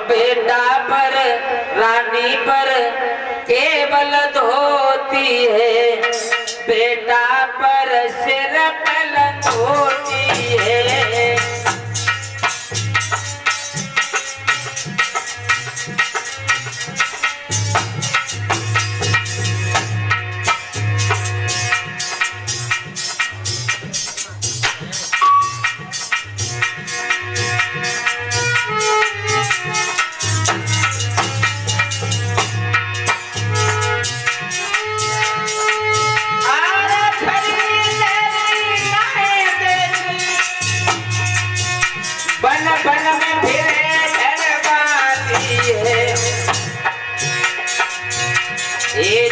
बेटा पर रानी पर केवल धोती है, बेटा पर सिर पलंग होती है।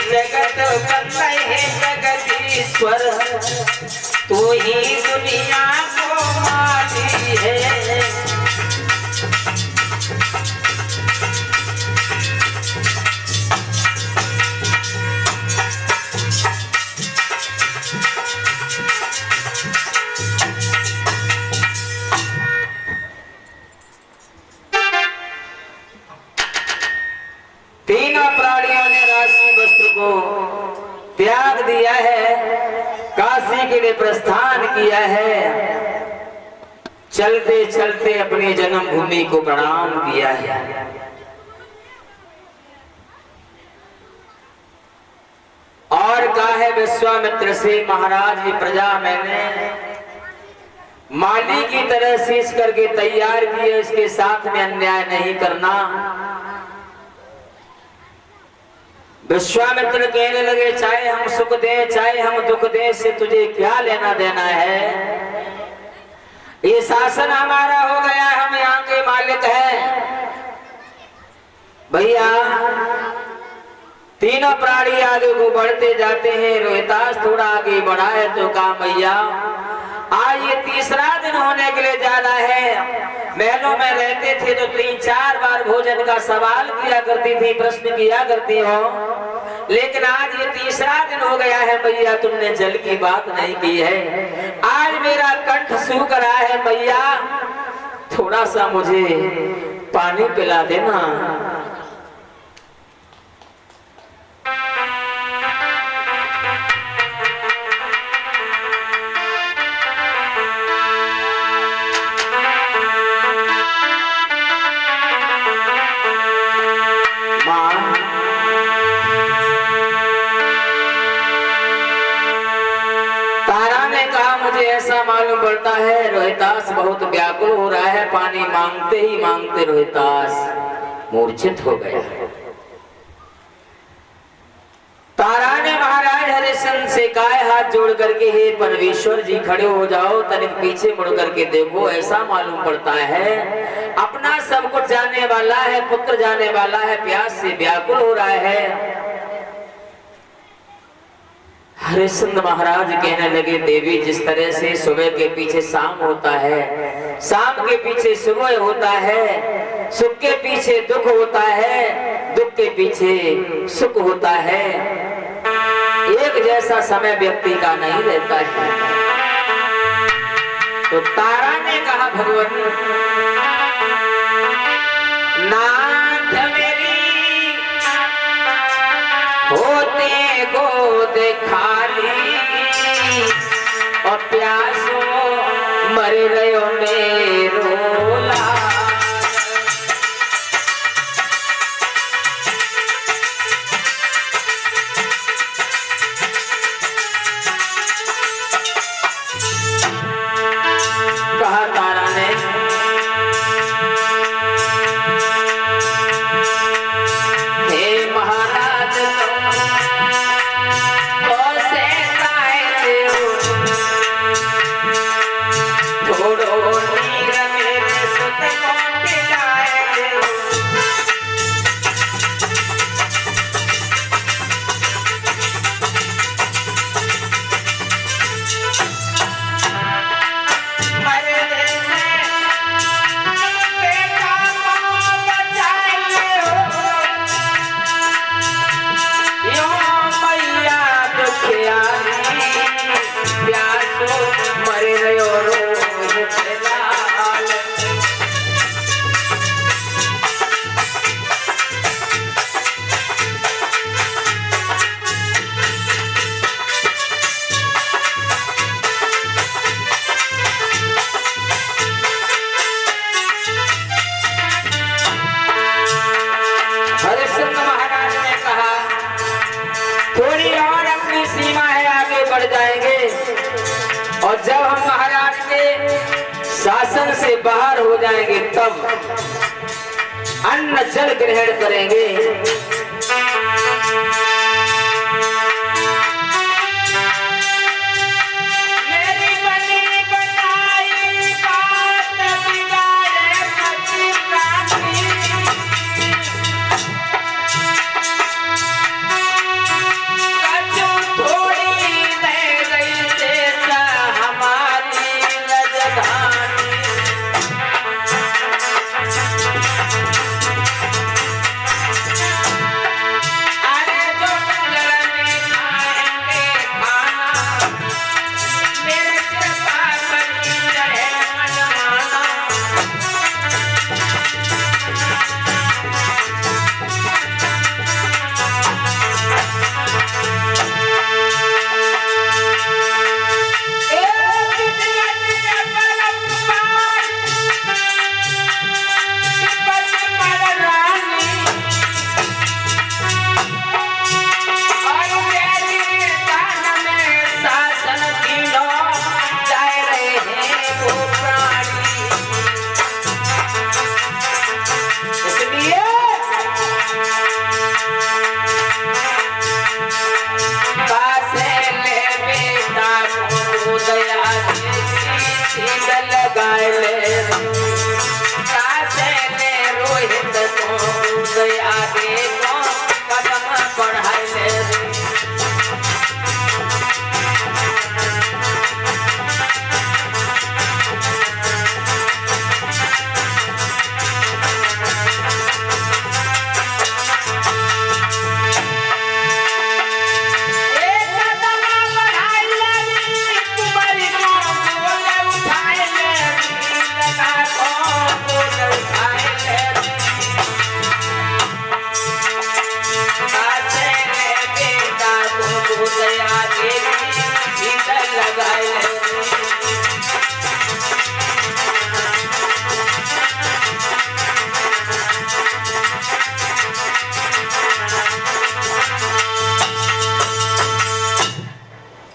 जगत बंदा है जगदीश्वर, तू ही दुनिया को माली है। तीनों प्राणियों ने राशि वस्त्र को त्याग दिया है, काशी के लिए प्रस्थान किया है, चलते चलते अपनी जन्मभूमि को प्रणाम किया है। और कहा है विश्वामित्र से, महाराज ये प्रजा मैंने माली की तरह शीश करके तैयार की है, इसके साथ में अन्याय नहीं करना। विश्वामित्र कहने लगे, चाहे हम सुख दे चाहे हम दुख दे, से तुझे क्या लेना देना है? ये शासन हमारा हो गया, हम यहाँ के मालिक हैं। भैया तीनों प्राणी आगे को बढ़ते जाते हैं। रोहितास थोड़ा आगे बढ़ा है तो कहा, भैया आज ये तीसरा दिन होने के लिए जा रहा है। महलों में रहते थे तो 3-4 बार भोजन का सवाल किया करती थी, प्रश्न किया करती हो, लेकिन आज ये तीसरा दिन हो गया है भैया, तुमने जल की बात नहीं की है। आज मेरा कंठ सूख रहा है भैया, थोड़ा सा मुझे पानी पिला देना। ऐसा मालूम पड़ता है रोहितास बहुत व्याकुल हो रहा है, पानी मांगते ही मांगते रोहितास मूर्छित हो गया। तारा ने महाराज हरिश्चंद्र से कहा, हाथ जोड़ करके, हे परमेश्वर जी खड़े हो जाओ, तनिक पीछे मुड़ करके देखो। ऐसा मालूम पड़ता है अपना सब कुछ जाने वाला है, पुत्र जाने वाला है, प्यास से व्याकुल हो रहा है। हरिश्चंद्र महाराज कहने लगे, देवी जिस तरह से सुबह के पीछे शाम होता है, शाम के पीछे सुबह होता है, सुख के पीछे दुख होता है, दुख के पीछे सुख होता है, एक जैसा समय व्यक्ति का नहीं रहता है। तो तारा ने कहा, भगवान नाथ मेरी होते गोद खाली और प्यासो मर रहो मेरो लाल। कहा तारा ने, हे महाराज शासन से बाहर हो जाएंगे तब अन्न जल ग्रहण करेंगे।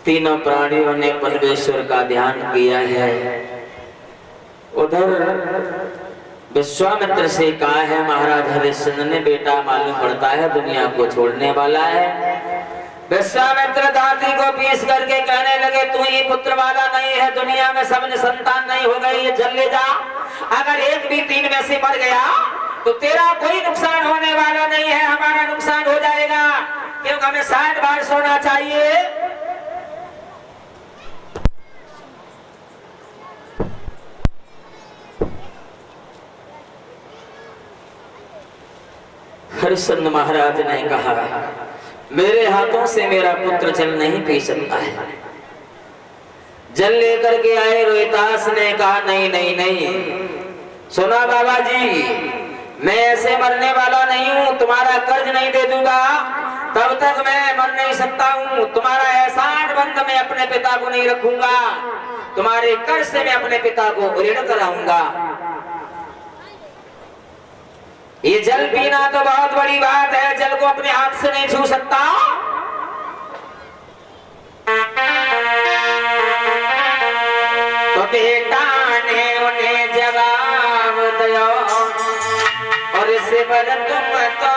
तीनों प्राणियों ने परमेश्वर का ध्यान किया है। उधर विश्वामित्र से कहा है महाराज हरिश्चंद्र ने बेटा मालूम पड़ता है दुनिया को छोड़ने वाला है। विश्वामित्र दादी को पीस करके कहने लगे तू ही पुत्र वाला नहीं है, दुनिया में सब संतान नहीं हो गई, ये जल ले जा। अगर एक भी तीन में से मर गया तो तेरा कोई नुकसान होने वाला नहीं है, हमारा नुकसान हो जाएगा, क्योंकि हमें 60 बार सोना चाहिए। हरिश्चंद्र महाराज ने कहा मेरे हाथों से मेरा पुत्र जल नहीं पी सकता है। जल लेकर के आए। रोहितास ने कहा नहीं नहीं नहीं, सुना बाबा जी, मैं ऐसे मरने वाला नहीं हूँ, तुम्हारा कर्ज नहीं दे दूंगा तब तक मैं मर नहीं सकता हूँ। तुम्हारा एहसान बंद मैं अपने पिता को नहीं रखूंगा, तुम्हारे कर्ज से मैं अपने पिता को ऋण कराऊंगा। ये जल पीना तो बहुत बड़ी बात है, जल को अपने हाथ से नहीं छू सकता। तो बेटा ने उन्हें जवाब दिया और इसे पर तुम तो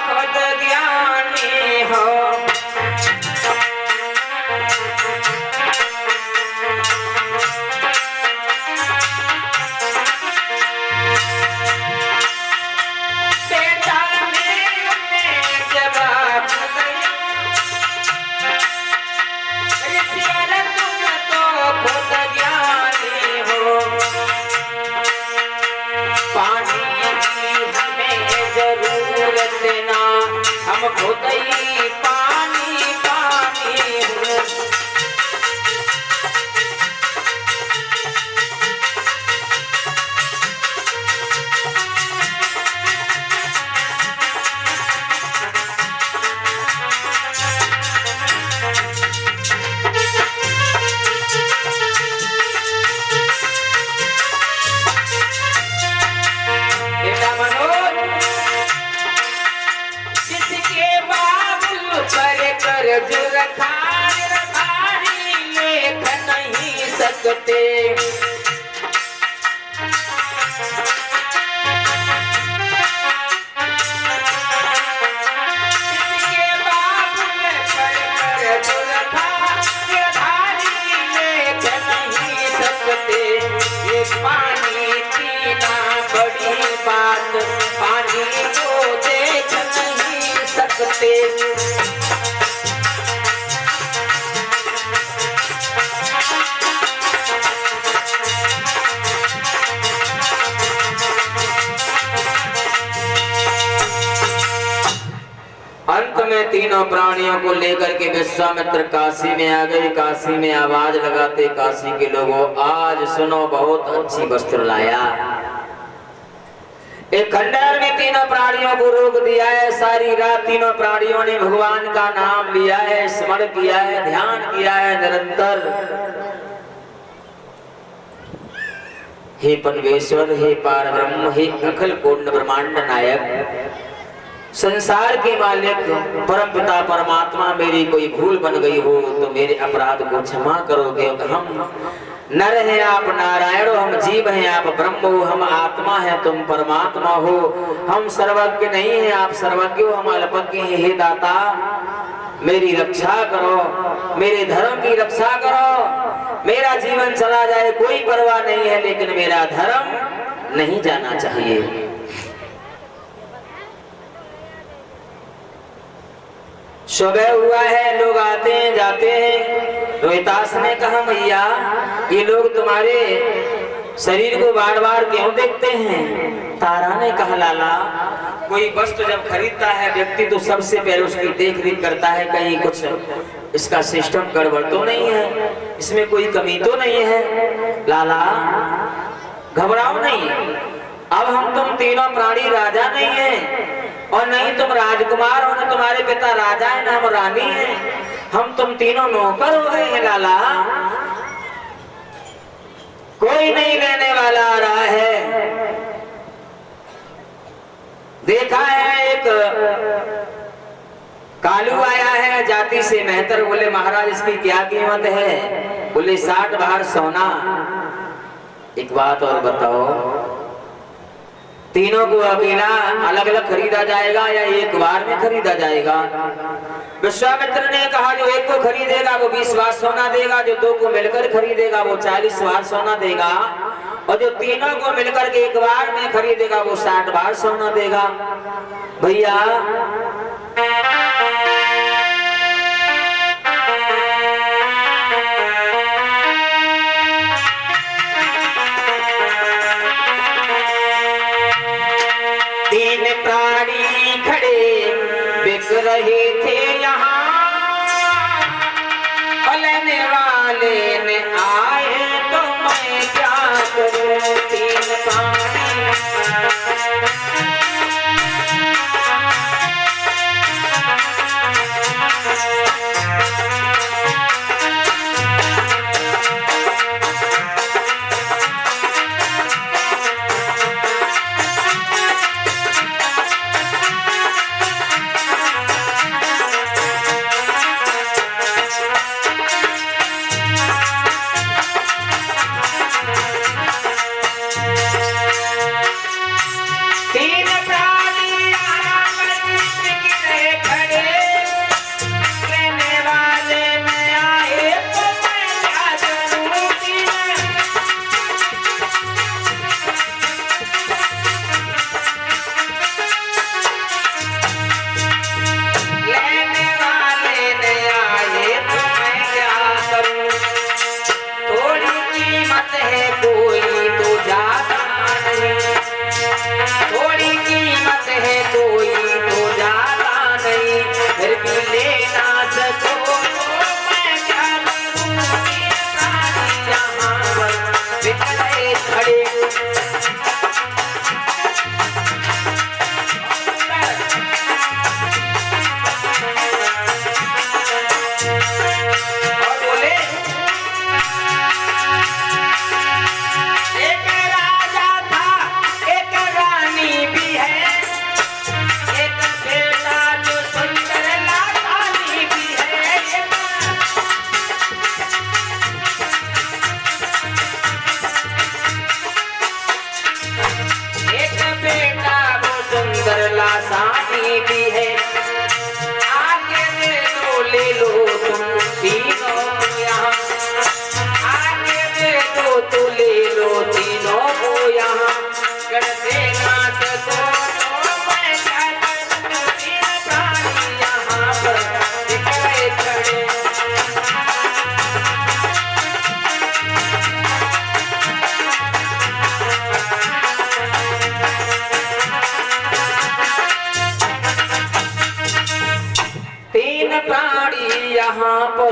खुद ज्ञानी हो। हम खुद ही पानी पानी हो। तीनों प्राणियों को लेकर के विश्वामित्र काशी में आ गए। काशी में आवाज लगाते, काशी के लोगों आज सुनो, बहुत अच्छी वस्त्र लाया। एक खंडहर में तीनों प्राणियों को रोक दिया है। सारी रात तीनों प्राणियों ने भगवान का नाम लिया है, स्मरण किया है, ध्यान किया है निरंतर। हे परमेश्वर, हे पार ब्रह्म, हे अखिल पूर्ण ब्रह्मांड नायक, संसार के मालिक, परम पिता परमात्मा, मेरी कोई भूल बन गई हो तो मेरे अपराध को क्षमा करोगे। हम नर हैं, आप नारायण हो, हम जीव हैं, आप ब्रह्म हो, हम आत्मा है, तुम परमात्मा हो। हम सर्वज्ञ नहीं हैं, आप सर्वज्ञ हो, हम अल्पज्ञ हैं। हे दाता, मेरी रक्षा करो, मेरे धर्म की रक्षा करो। मेरा जीवन चला जाए कोई परवाह नहीं है, लेकिन मेरा धर्म नहीं जाना चाहिए। सुबह हुआ है, लोग आते हैं जाते हैं। रोहितास ने कहा, भैया ये लोग तुम्हारे शरीर को बार बार क्यों देखते हैं? तारा ने कहा, लाला कोई वस्तु जब खरीदता है व्यक्ति तो सबसे पहले उसकी देख रेख करता है, कहीं कुछ इसका सिस्टम गड़बड़ तो नहीं है, इसमें कोई कमी तो नहीं है। लाला घबराओ नहीं, अब हम तुम तीनों प्राणी राजा नहीं है और नहीं तुम राजकुमार हो, ना तुम्हारे पिता राजा है, ना हम रानी है, हम तुम तीनों नौकर हो गए हैं। लाला कोई नहीं लेने वाला आ रहा है। देखा है एक कालू आया है जाति से मेहतर। बोले महाराज इसकी क्या कीमत है? बोले 60 बार सोना। एक बात और बताओ, तीनों को अकेला अलग अलग खरीदा जाएगा या एक बार में खरीदा जाएगा? विश्वामित्र ने कहा, जो एक को खरीदेगा वो 20 बार सोना देगा, जो दो को मिलकर खरीदेगा वो 40 बार सोना देगा, और जो तीनों को मिलकर के एक बार में खरीदेगा वो 60 बार सोना देगा। भैया तीन प्राणी खड़े बिक रहे थे यहाँ, लेने वाले ने आए तो मैं क्या करूं? तीन प्राणी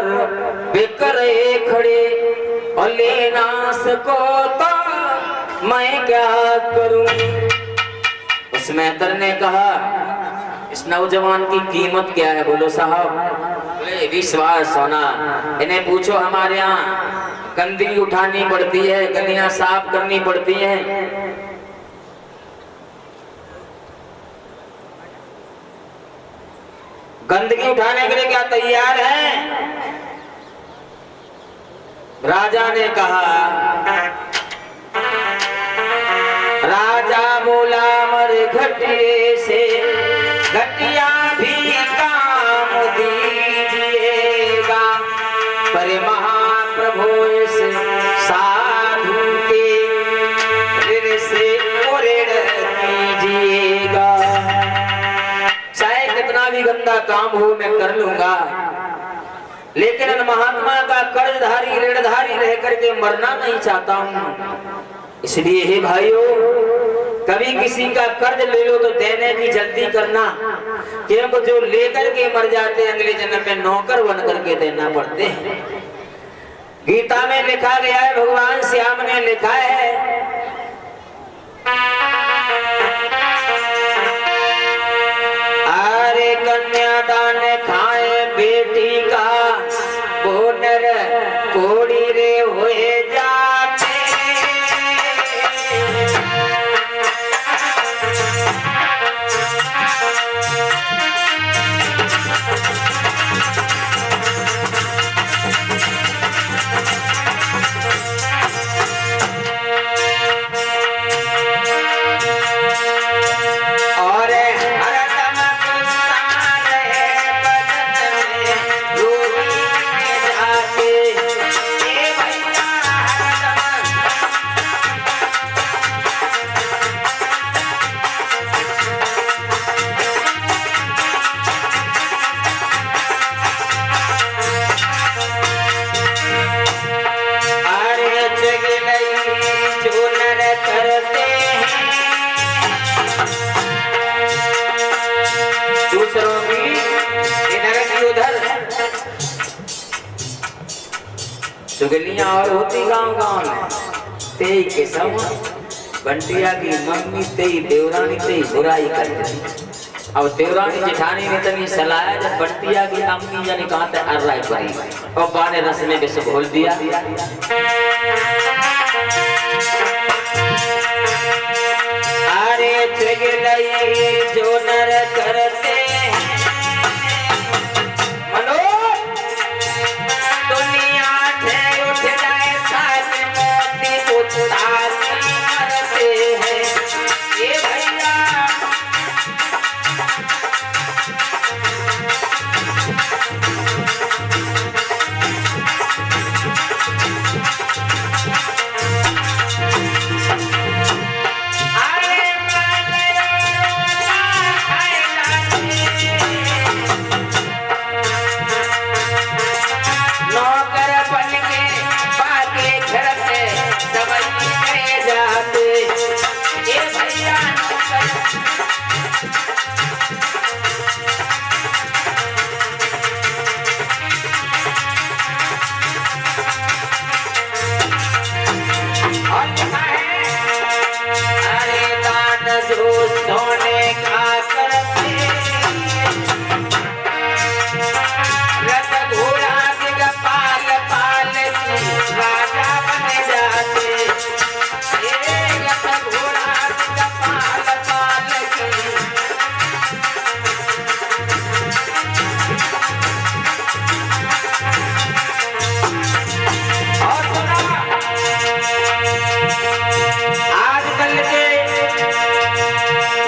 पर बेकरे खड़े और लेना सको तो मैं क्या करूं। उस मेहतर ने कहा इस नौजवान की कीमत क्या है? बोलो साहब, बोले विश्वास होना। इन्हें पूछो हमारे यहाँ गंदगी उठानी पड़ती है, गलियां साफ करनी पड़ती हैं। गंदगी उठाने के लिए क्या तैयार है? राजा ने कहा, राजा बोला मर घटिए से घटिया भी काम दीजिएगा, पर महाप्रभु इस साधु के ऋण से ऋण कीजिएगा। चाहे कितना भी गंदा काम हो मैं कर लूंगा, लेकिन महात्मा का कर्जधारी ऋणधारी रह करके मरना नहीं चाहता हूं। इसलिए हे भाइयों, कभी किसी का कर्ज ले लो तो देने की जल्दी करना, क्योंकि जो लेकर के मर जाते हैं अगले जन्म में नौकर बन करके देना पड़ते हैं। गीता में लिखा गया है, भगवान श्याम ने लिखा है, अरे कन्यादान खाए बेटी का वो नर कोड़ी रे हुए जाते। चुगलियां और होती गांव-गांव में, तेई के सब बंटिया की मम्मी तेई देवरानी तेई बुराई करती थी। अब देवरानी जेठानी ने तनी सलाया, जब बंटिया की अम्मी जाने कहा था अर्राई पड़ी और बाने रस में विष घोल दिया। अरे चुगलई जो नर करते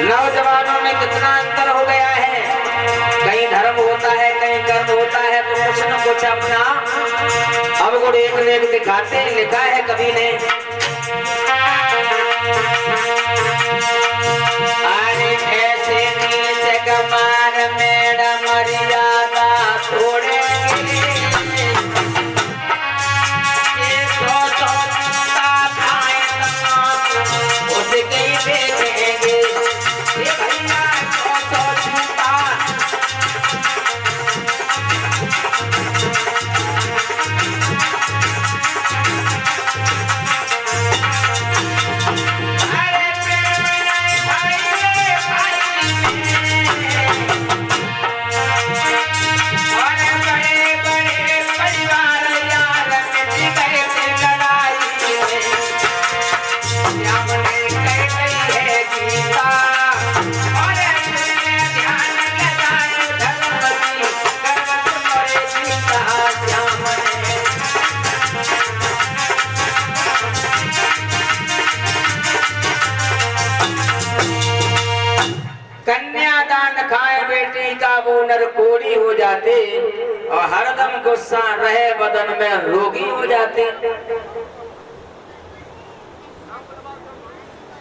नौजवानों में कितना अंतर हो गया है। कहीं धर्म होता है, कहीं कर्म होता है, तो कुछ न कुछ अपना अब को एक लेख दिखाते हैं। लिखा है कवि ने, अरे ऐसे नीच कमार मेरा मर्यादा छोड़ेंगे, उसके ही देखेंगे। श्याम ने कह गई है गीता और तुमने ध्यान लगाए धर्मवती करवत मोरे सीता श्याम ने कन्यादान खाए बेटी का वो नर कोड़ी हो जाते और हरदम गुस्सा रहे बदन में रोगी हो जाते।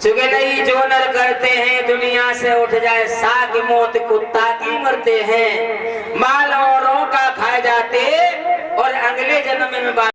चुगली जो नर करते हैं दुनिया से उठ जाए साग मौत कुत्ता की मरते हैं। माल औरों का खाए जाते और अगले जन्म में